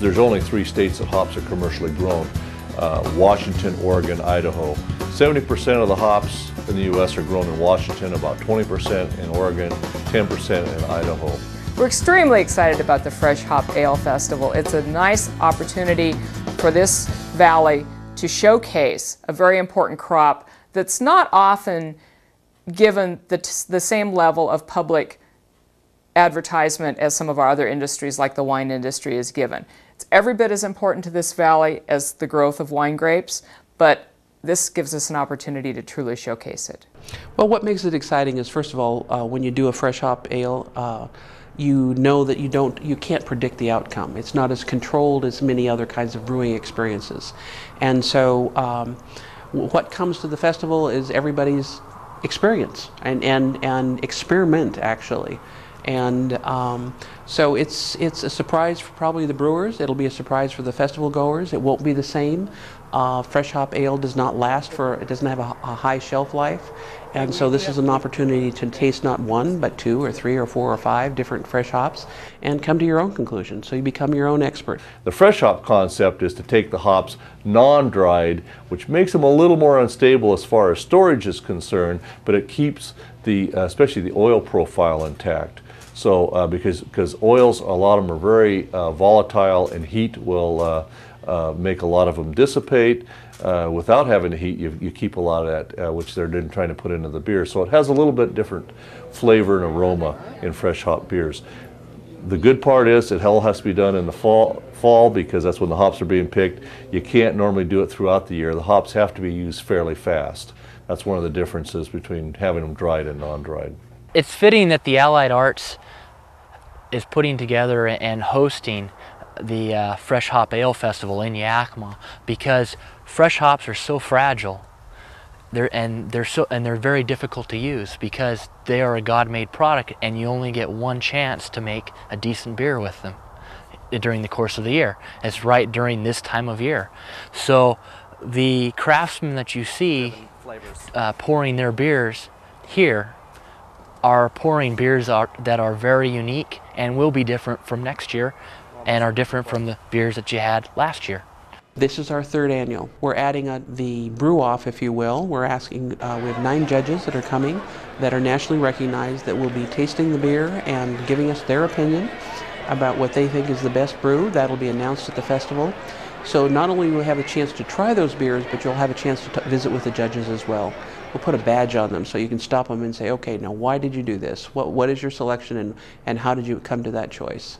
there's only 3 states that hops are commercially grown: Washington, Oregon, Idaho. 70% of the hops in the U.S. are grown in Washington, about 20% in Oregon, 10% in Idaho. We're extremely excited about the Fresh Hop Ale Festival. It's a nice opportunity for this valley to showcase a very important crop that's not often given the same level of public advertisement as some of our other industries like the wine industry is given. It's every bit as important to this valley as the growth of wine grapes, but this gives us an opportunity to truly showcase it. Well, what makes it exciting is, first of all, when you do a fresh hop ale, you know that you can't predict the outcome. It's not as controlled as many other kinds of brewing experiences. And so what comes to the festival is everybody's experience and experiment, actually. And so it's a surprise for probably the brewers. It'll be a surprise for the festival goers. It won't be the same. Fresh hop ale does not last it doesn't have a high shelf life. And so this is an opportunity to taste not 1, but 2 or 3 or 4 or 5 different fresh hops and come to your own conclusion. So you become your own expert. The fresh hop concept is to take the hops non-dried, which makes them a little more unstable as far as storage is concerned, but it keeps especially the oil profile intact. So because oils, a lot of them are very volatile, and heat will make a lot of them dissipate. Without having to heat, you keep a lot of that, which they're then trying to put into the beer. So it has a little bit different flavor and aroma in fresh hop beers. The good part is it all has to be done in the fall because that's when the hops are being picked. You can't normally do it throughout the year. The hops have to be used fairly fast. That's one of the differences between having them dried and non-dried. It's fitting that the Allied Arts is putting together and hosting the Fresh Hop Ale Festival in Yakima, because fresh hops are so fragile. They're very difficult to use because they are a God-made product, and you only get one chance to make a decent beer with them during the course of the year. It's right during this time of year. So the craftsmen that you see pouring their beers here are pouring beers that are very unique and will be different from next year and are different from the beers that you had last year. This is our 3rd annual. We're adding the brew-off, if you will. We're asking, we have 9 judges that are coming that are nationally recognized that will be tasting the beer and giving us their opinion about what they think is the best brew. That'll be announced at the festival. So not only will you have a chance to try those beers, but you'll have a chance to visit with the judges as well. We'll put a badge on them so you can stop them and say, okay, now why did you do this? What is your selection, and how did you come to that choice?